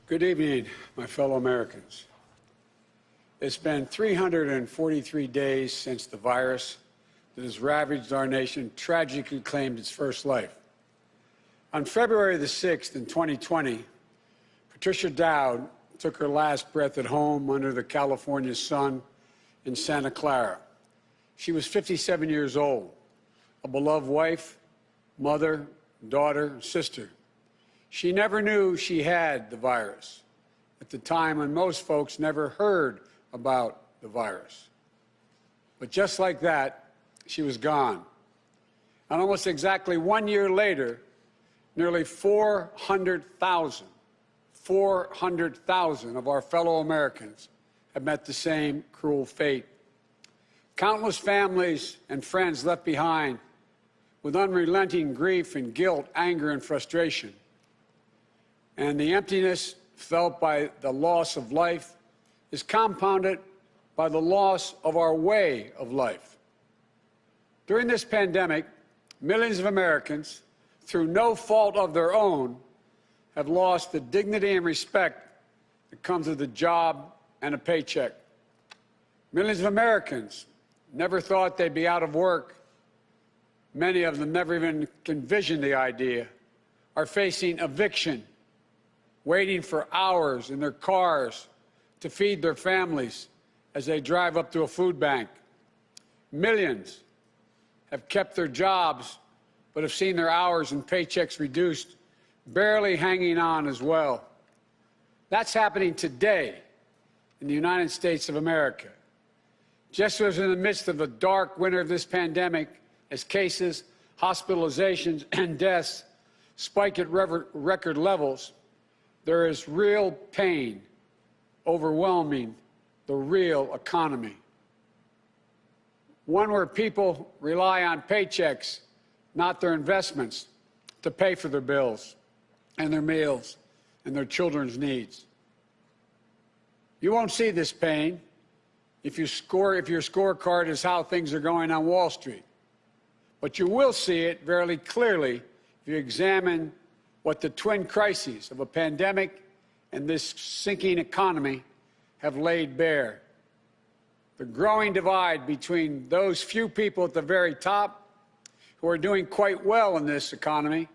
Good evening, my fellow Americans. It's been 343 days since the virus that has ravaged our nation tragically claimed its first life. On February the 6th in 2020, Patricia Dowd took her last breath at home under the California sun in Santa Clara. She was 57 years old, a beloved wife, mother, daughter, sister. She never knew she had the virus at the time when most folks never heard about the virus. But just like that, she was gone. And almost exactly 1 year later, nearly 400,000 of our fellow Americans have met the same cruel fate. Countless families and friends left behind with unrelenting grief and guilt, anger and frustration. And the emptiness felt by the loss of life is compounded by the loss of our way of life. During this pandemic, millions of Americans, through no fault of their own, have lost the dignity and respect that comes with a job and a paycheck. Millions of Americans never thought they'd be out of work. Many of them never even envisioned the idea, are facing eviction, waiting for hours in their cars to feed their families as they drive up to a food bank. Millions have kept their jobs but have seen their hours and paychecks reduced, barely hanging on as well. That's happening today in the United States of America. Just as in the midst of the dark winter of this pandemic, as cases, hospitalizations, and deaths spike at record levels, there is real pain overwhelming the real economy. One where people rely on paychecks, not their investments, to pay for their bills and their meals and their children's needs. You won't see this pain if your scorecard is how things are going on Wall Street. But you will see it very clearly if you examine what the twin crises of a pandemic and this sinking economy have laid bare. The growing divide between those few people at the very top who are doing quite well in this economy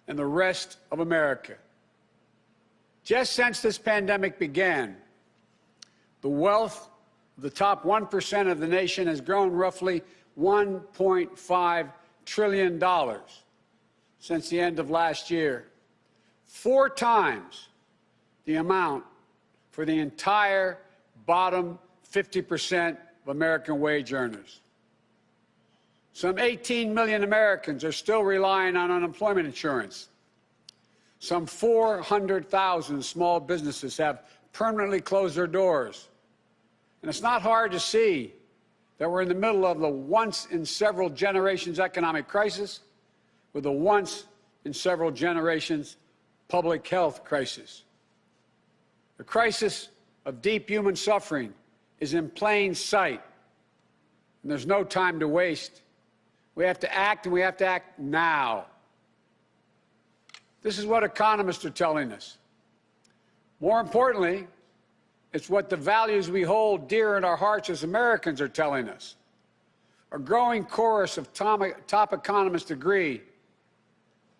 and the rest of America. Just since this pandemic began, the wealth of the top 1% of the nation has grown roughly $1.5 trillion since the end of last year, 4 times the amount for the entire bottom 50% of American wage earners. Some 18 million Americans are still relying on unemployment insurance. Some 400,000 small businesses have permanently closed their doors. And it's not hard to see that we're in the middle of the once-in-several-generations economic crisis with a once-in-several-generations public health crisis. The crisis of deep human suffering is in plain sight, and there's no time to waste. We have to act, and we have to act now. This is what economists are telling us. More importantly, it's what the values we hold dear in our hearts as Americans are telling us. A growing chorus of top economists agree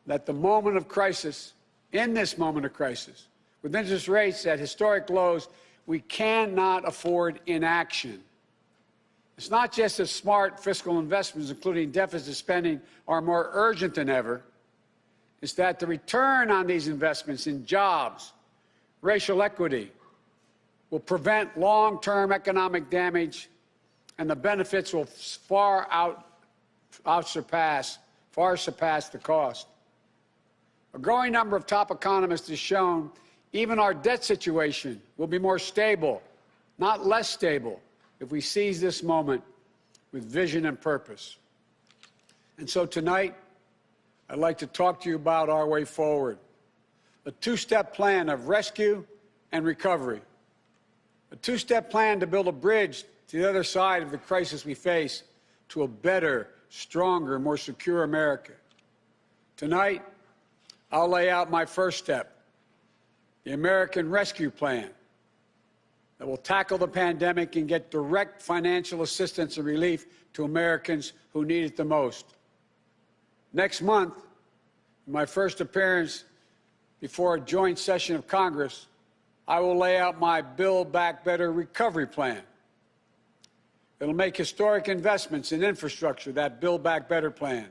that the moment of crisis, in this moment of crisis, with interest rates at historic lows, we cannot afford inaction. It's not just that smart fiscal investments, including deficit spending, are more urgent than ever. It's that the return on these investments in jobs, racial equity, will prevent long-term economic damage, and the benefits will far surpass the cost. A growing number of top economists has shown even our debt situation will be more stable, not less stable, if we seize this moment with vision and purpose. And so tonight, I'd like to talk to you about our way forward, a 2-step plan of rescue and recovery, a 2-step plan to build a bridge to the other side of the crisis we face to a better, stronger, more secure America. Tonight, I'll lay out my first step, the American Rescue Plan that will tackle the pandemic and get direct financial assistance and relief to Americans who need it the most. Next month, in my first appearance before a joint session of Congress, I will lay out my Build Back Better recovery plan. It'll make historic investments in infrastructure, that Build Back Better plan.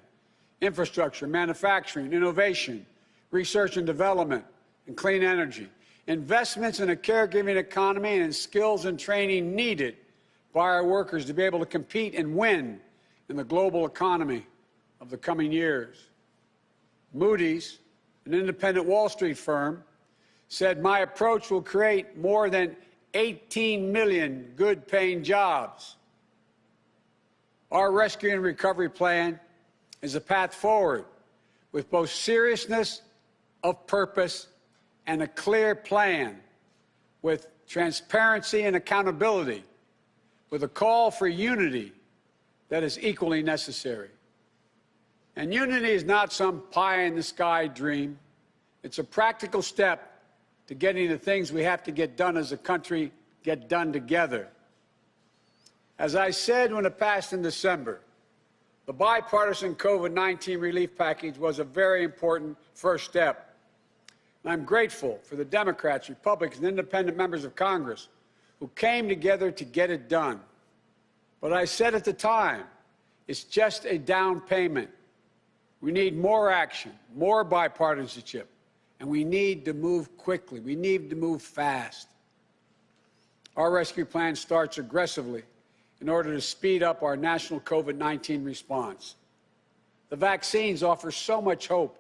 Infrastructure, manufacturing, innovation, research and development, and clean energy. Investments in a caregiving economy and in skills and training needed by our workers to be able to compete and win in the global economy of the coming years. Moody's, an independent Wall Street firm, said my approach will create more than 18 million good-paying jobs. Our rescue and recovery plan is a path forward with both seriousness of purpose and a clear plan, with transparency and accountability, with a call for unity that is equally necessary. And unity is not some pie-in-the-sky dream. It's a practical step to getting the things we have to get done as a country get done together. As I said when it passed in December, the bipartisan COVID-19 relief package was a very important first step. And I'm grateful for the Democrats, Republicans, and independent members of Congress who came together to get it done. But I said at the time, it's just a down payment. We need more action, more bipartisanship, and we need to move quickly. We need to move fast. Our rescue plan starts aggressively in order to speed up our national COVID-19 response. The vaccines offer so much hope,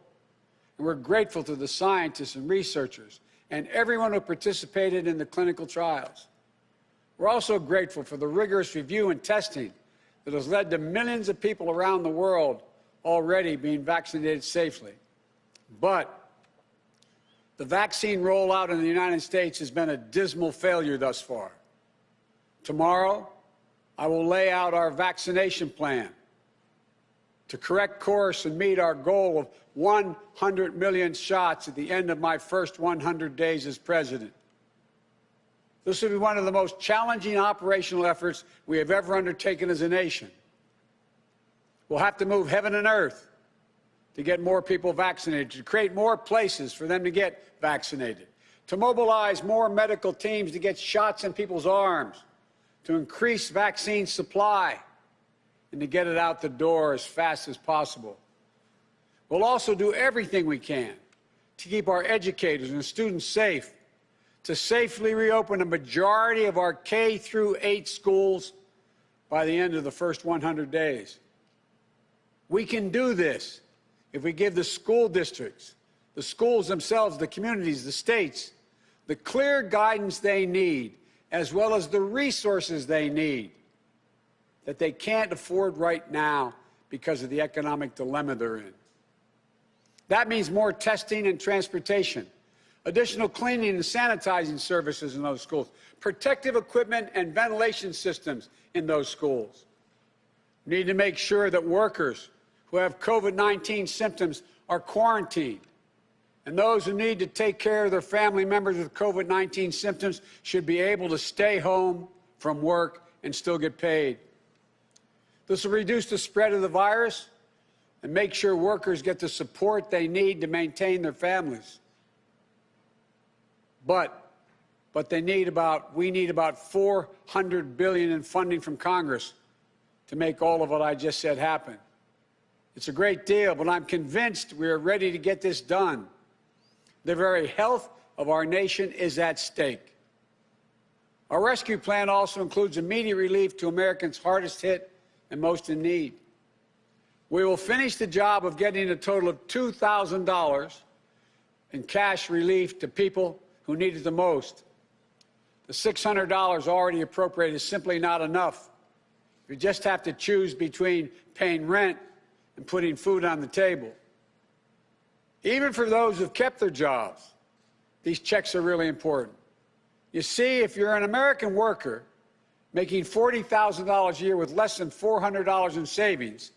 and we're grateful to the scientists and researchers and everyone who participated in the clinical trials. We're also grateful for the rigorous review and testing that has led to millions of people around the world already being vaccinated safely. But the vaccine rollout in the United States has been a dismal failure thus far. Tomorrow, I will lay out our vaccination plan to correct course and meet our goal of 100 million shots at the end of my first 100 days as president. This will be one of the most challenging operational efforts we have ever undertaken as a nation. We'll have to move heaven and earth to get more people vaccinated, to create more places for them to get vaccinated, to mobilize more medical teams to get shots in people's arms, to increase vaccine supply, and to get it out the door as fast as possible. We'll also do everything we can to keep our educators and students safe, to safely reopen a majority of our K-8 schools by the end of the first 100 days. We can do this if we give the school districts, the schools themselves, the communities, the states, the clear guidance they need, as well as the resources they need, that they can't afford right now because of the economic dilemma they're in. That means more testing and transportation, additional cleaning and sanitizing services in those schools, protective equipment and ventilation systems in those schools. We need to make sure that workers who have COVID-19 symptoms are quarantined, and those who need to take care of their family members with COVID-19 symptoms should be able to stay home from work and still get paid. This will reduce the spread of the virus and make sure workers get the support they need to maintain their families. But we need about $400 billion in funding from Congress to make all of what I just said happen. It's a great deal, but I'm convinced we are ready to get this done. The very health of our nation is at stake. Our rescue plan also includes immediate relief to Americans hardest hit and most in need. We will finish the job of getting a total of $2,000 in cash relief to people who need it the most. The $600 already appropriated is simply not enough. You just have to choose between paying rent and putting food on the table. Even for those who've kept their jobs, these checks are really important. You see, if you're an American worker making $40,000 a year with less than $400 in savings,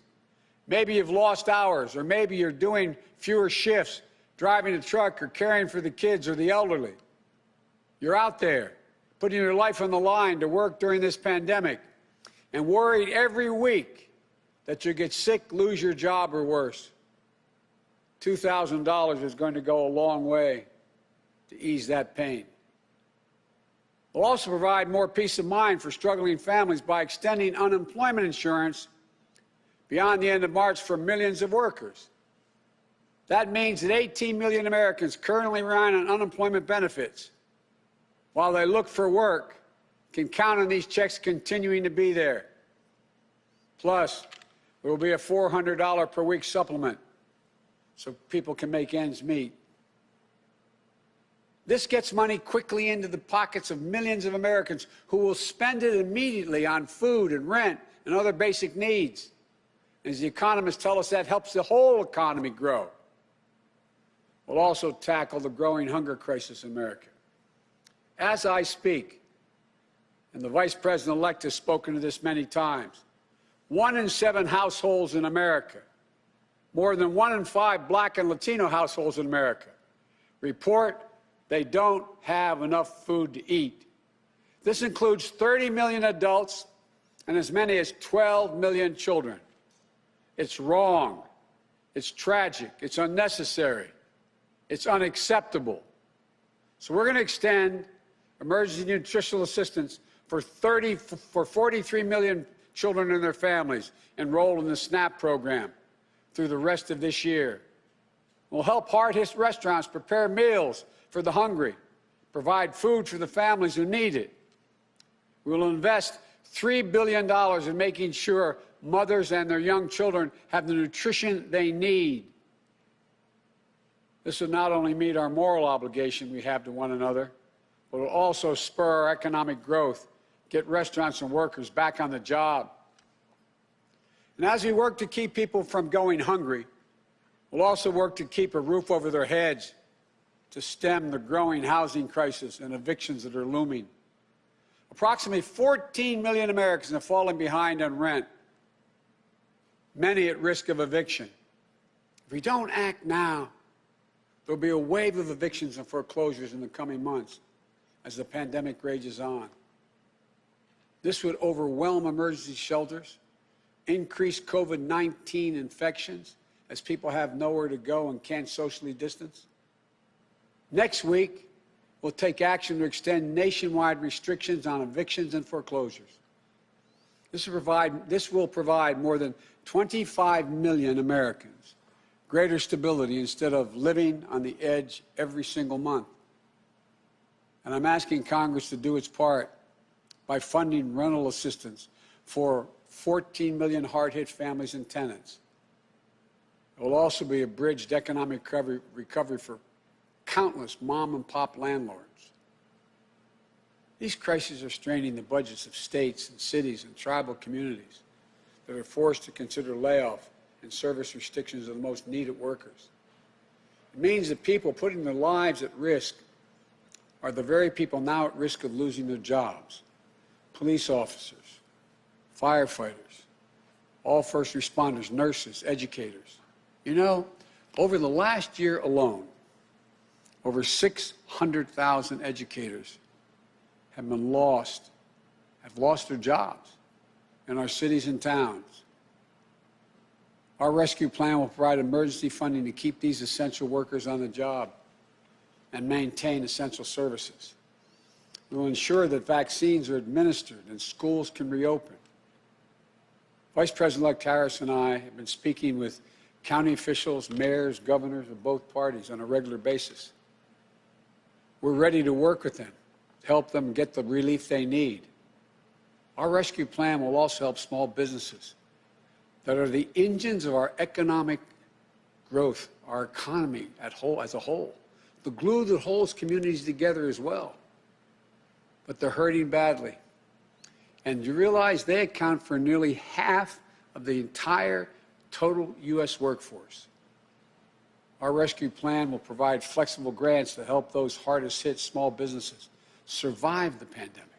maybe you've lost hours, or maybe you're doing fewer shifts, driving a truck or caring for the kids or the elderly. You're out there putting your life on the line to work during this pandemic and worried every week that you get sick, lose your job, or worse. $2,000 is going to go a long way to ease that pain. We'll also provide more peace of mind for struggling families by extending unemployment insurance beyond the end of March for millions of workers. That means that 18 million Americans currently relying on unemployment benefits while they look for work can count on these checks continuing to be there. Plus, there will be a $400 per week supplement so people can make ends meet. This gets money quickly into the pockets of millions of Americans who will spend it immediately on food and rent and other basic needs. As the economists tell us, that helps the whole economy grow. We'll also tackle the growing hunger crisis in America. As I speak, and the Vice President-elect has spoken to this many times, 1 in 7 households in America, more than 1 in 5 Black and Latino households in America, report they don't have enough food to eat. This includes 30 million adults and as many as 12 million children. It's wrong. It's tragic. It's unnecessary. It's unacceptable. So we're going to extend emergency nutritional assistance for 43 million children and their families enrolled in the SNAP program through the rest of this year. We'll help hard-hit restaurants prepare meals for the hungry, provide food for the families who need it. We will invest $3 billion in making sure mothers and their young children have the nutrition they need. This will not only meet our moral obligation we have to one another, but will also spur our economic growth, get restaurants and workers back on the job. And as we work to keep people from going hungry, we'll also work to keep a roof over their heads, to stem the growing housing crisis and evictions that are looming. Approximately 14 million Americans have fallen behind on rent, many at risk of eviction. If we don't act now, there'll be a wave of evictions and foreclosures in the coming months as the pandemic rages on. This would overwhelm emergency shelters, increase COVID-19 infections as people have nowhere to go and can't socially distance. Next week, we'll take action to extend nationwide restrictions on evictions and foreclosures. This will provide more than 25 million Americans greater stability instead of living on the edge every single month. And I'm asking Congress to do its part by funding rental assistance for 14 million hard-hit families and tenants. It will also be a bridge to economic recovery for countless mom-and-pop landlords. These crises are straining the budgets of states and cities and tribal communities that are forced to consider layoff and service restrictions of the most needed workers. It means that people putting their lives at risk are the very people now at risk of losing their jobs. Police officers, firefighters, all first responders, nurses, educators. You know, over the last year alone, over 600,000 educators have lost their jobs in our cities and towns. Our rescue plan will provide emergency funding to keep these essential workers on the job and maintain essential services. We will ensure that vaccines are administered and schools can reopen. Vice President-elect Harris and I have been speaking with county officials, mayors, governors of both parties on a regular basis. We're ready to work with them, to help them get the relief they need. Our rescue plan will also help small businesses that are the engines of our economic growth, our economy as a whole, the glue that holds communities together as well. But they're hurting badly. And you realize they account for nearly half of the entire total U.S. workforce. Our rescue plan will provide flexible grants to help those hardest hit small businesses survive the pandemic,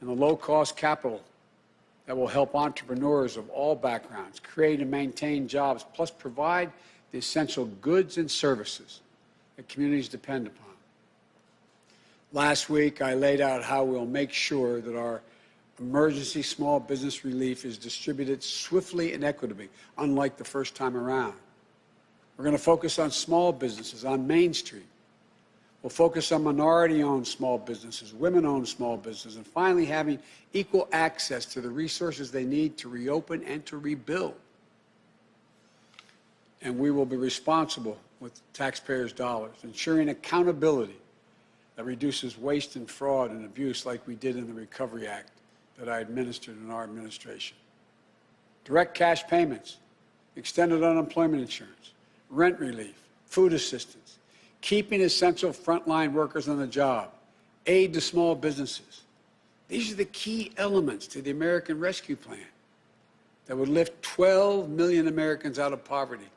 and the low-cost capital that will help entrepreneurs of all backgrounds create and maintain jobs, plus provide the essential goods and services that communities depend upon. Last week, I laid out how we'll make sure that our emergency small business relief is distributed swiftly and equitably, unlike the first time around. We're going to focus on small businesses on Main Street. We'll focus on minority-owned small businesses, women-owned small businesses, and finally having equal access to the resources they need to reopen and to rebuild. And we will be responsible with taxpayers' dollars, ensuring accountability that reduces waste and fraud and abuse like we did in the Recovery Act that I administered in our administration. Direct cash payments, extended unemployment insurance, rent relief, food assistance, keeping essential frontline workers on the job, aid to small businesses. These are the key elements to the American Rescue Plan that would lift 12 million Americans out of poverty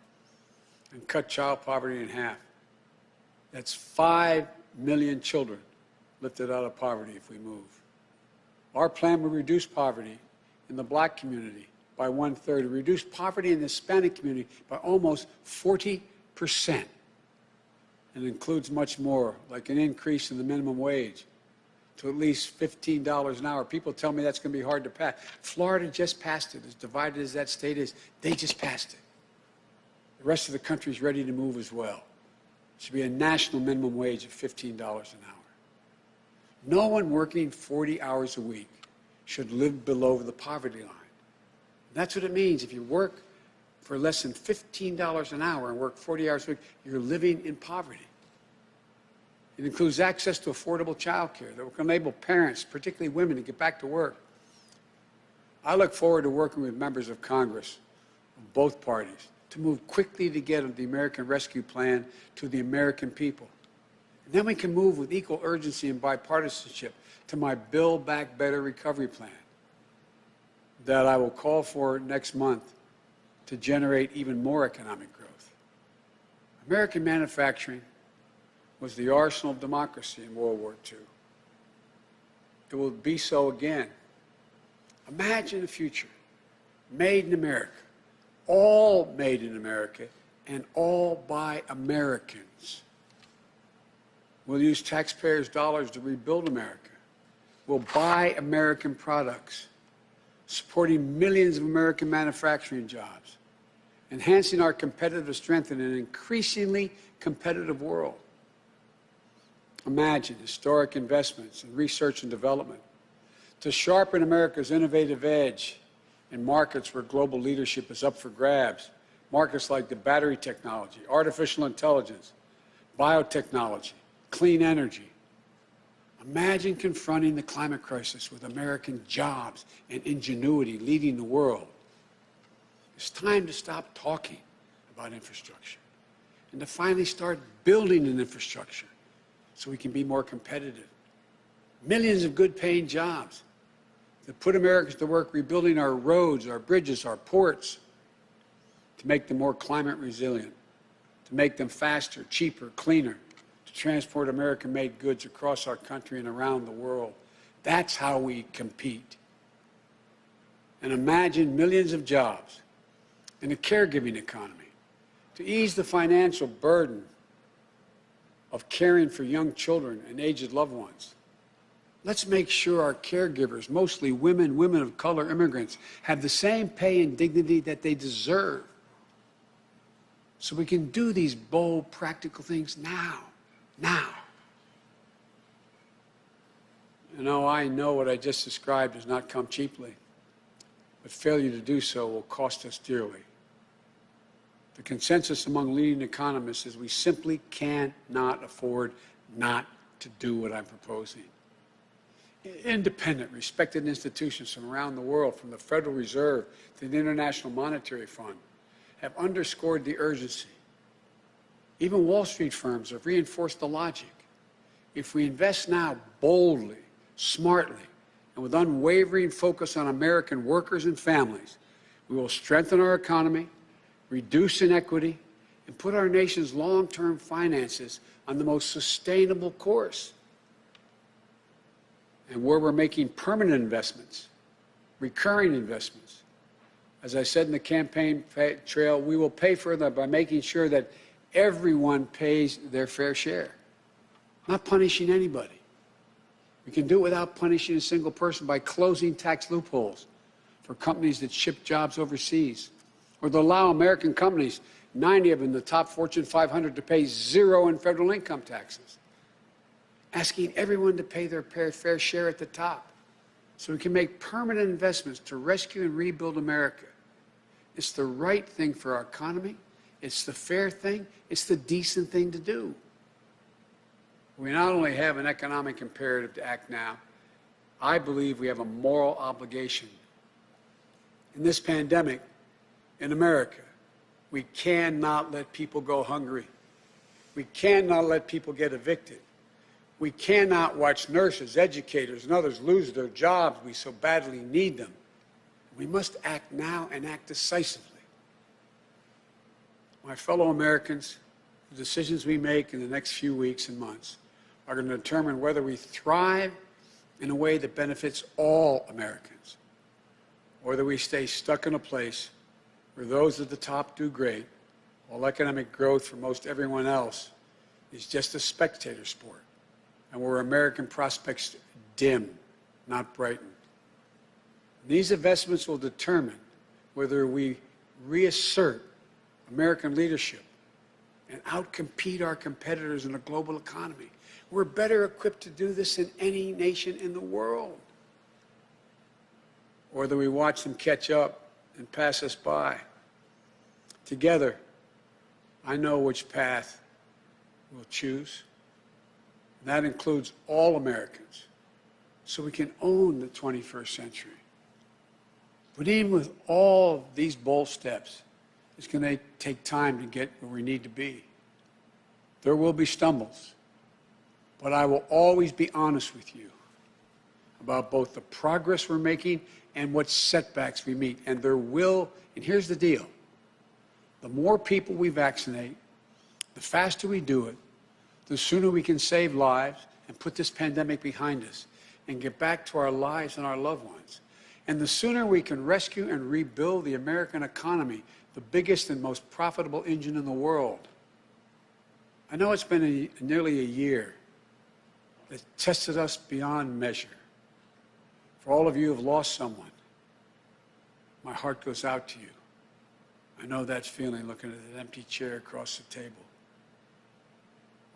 and cut child poverty in half. That's 5 million children lifted out of poverty if we move. Our plan will reduce poverty in the black community by 1/3, reduce poverty in the Hispanic community by almost 40%. And it includes much more, like an increase in the minimum wage to at least $15 an hour. People tell me that's going to be hard to pass. Florida just passed it. As divided as that state is, they just passed it. The rest of the country is ready to move as well. It should be a national minimum wage of $15 an hour. No one working 40 hours a week should live below the poverty line. That's what it means. If you work for less than $15 an hour and work 40 hours a week, you're living in poverty. It includes access to affordable child care that will enable parents, particularly women, to get back to work. I look forward to working with members of Congress of both parties to move quickly to get the American Rescue Plan to the American people. And then we can move with equal urgency and bipartisanship to my Build Back Better recovery plan that I will call for next month to generate even more economic growth. American manufacturing was the arsenal of democracy in World War II. It will be so again. Imagine a future made in America, all made in America, and all by Americans. We'll use taxpayers' dollars to rebuild America. We'll buy American products, supporting millions of American manufacturing jobs, enhancing our competitive strength in an increasingly competitive world. Imagine historic investments in research and development to sharpen America's innovative edge in markets where global leadership is up for grabs. Markets like the battery technology, artificial intelligence, biotechnology, clean energy. Imagine confronting the climate crisis with American jobs and ingenuity leading the world. It's time to stop talking about infrastructure and to finally start building an infrastructure so we can be more competitive. Millions of good-paying jobs that put Americans to work rebuilding our roads, our bridges, our ports, to make them more climate resilient, to make them faster, cheaper, cleaner, to transport American-made goods across our country and around the world. That's how we compete. And imagine millions of jobs in the caregiving economy to ease the financial burden of caring for young children and aged loved ones. Let's make sure our caregivers, mostly women, women of color, immigrants, have the same pay and dignity that they deserve. So we can do these bold, practical things now. Now. You know, I know what I just described does not come cheaply, but failure to do so will cost us dearly. The consensus among leading economists is we simply cannot afford not to do what I'm proposing. Independent, respected institutions from around the world, from the Federal Reserve to the International Monetary Fund, have underscored the urgency. Even Wall Street firms have reinforced the logic. If we invest now boldly, smartly, and with unwavering focus on American workers and families, we will strengthen our economy, reduce inequity, and put our nation's long-term finances on the most sustainable course. And where we're making permanent investments, recurring investments, as I said in the campaign trail, we will pay for them by making sure that everyone pays their fair share, not punishing anybody. We can do it without punishing a single person by closing tax loopholes for companies that ship jobs overseas, or to allow American companies, 90 of them, the top Fortune 500, to pay zero in federal income taxes, asking everyone to pay their fair share at the top so we can make permanent investments to rescue and rebuild America. It's the right thing for our economy. It's the fair thing. It's the decent thing to do. We not only have an economic imperative to act now, I believe we have a moral obligation. In this pandemic, in America, we cannot let people go hungry. We cannot let people get evicted. We cannot watch nurses, educators, and others lose their jobs. We so badly need them. We must act now and act decisively. My fellow Americans, the decisions we make in the next few weeks and months are going to determine whether we thrive in a way that benefits all Americans, or that we stay stuck in a place where those at the top do great, while economic growth for most everyone else is just a spectator sport, and where American prospects dim, not brighten. These investments will determine whether we reassert American leadership and outcompete our competitors in a global economy. We're better equipped to do this than any nation in the world. Or that we watch them catch up and pass us by. Together, I know which path we'll choose. And that includes all Americans, so we can own the 21st century. But even with all these bold steps, it's going to take time to get where we need to be. There will be stumbles, but I will always be honest with you about both the progress we're making and what setbacks we meet. And there will, and here's the deal, the more people we vaccinate, the faster we do it, the sooner we can save lives and put this pandemic behind us and get back to our lives and our loved ones. And the sooner we can rescue and rebuild the American economy, the biggest and most profitable engine in the world. I know it's been nearly a year that tested us beyond measure. For all of you who have lost someone, my heart goes out to you. I know that feeling looking at that empty chair across the table.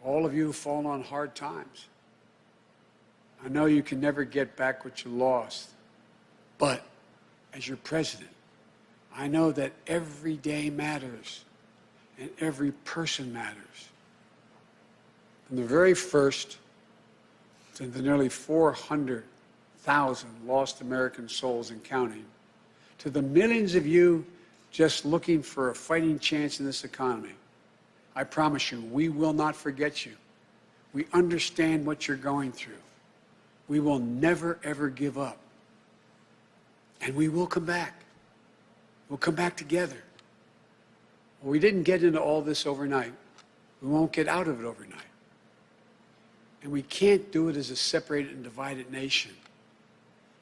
All of you who've fallen on hard times, I know you can never get back what you lost. But as your president, I know that every day matters and every person matters. From the very first to the nearly 400,000 lost American souls and counting, to the millions of you just looking for a fighting chance in this economy, I promise you, we will not forget you. We understand what you're going through. We will never, ever give up. And we will come back. We'll come back together. Well, we didn't get into all this overnight. We won't get out of it overnight. And we can't do it as a separated and divided nation.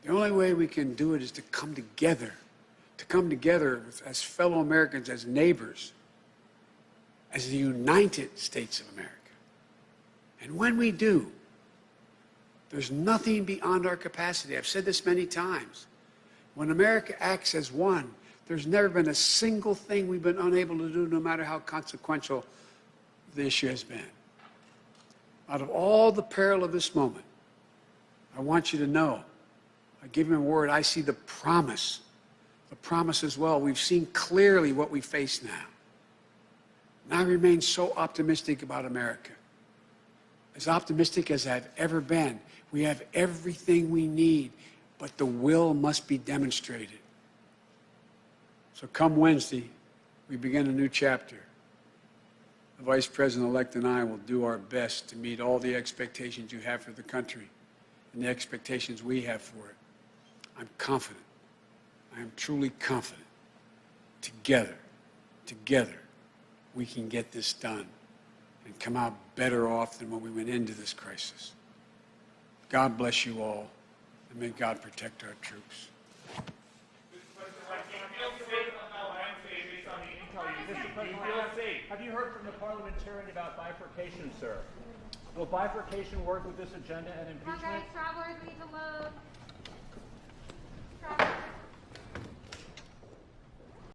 The only way we can do it is to come together as fellow Americans, as neighbors, as the United States of America. And when we do, there's nothing beyond our capacity. I've said this many times. When America acts as one, there's never been a single thing we've been unable to do, no matter how consequential the issue has been. Out of all the peril of this moment, I want you to know, I give you a word, I see the promise as well. We've seen clearly what we face now. And I remain so optimistic about America. As optimistic as I've ever been. We have everything we need, but the will must be demonstrated. So come Wednesday, we begin a new chapter. The Vice President-elect and I will do our best to meet all the expectations you have for the country and the expectations we have for it. I'm confident. I am truly confident. Together, we can get this done and come out better off than when we went into this crisis. God bless you all, and may God protect our troops. Have you heard from the parliamentarian about bifurcation, sir? Will bifurcation work with this agenda and Come on, impeachment? guys, travelers, leave the load.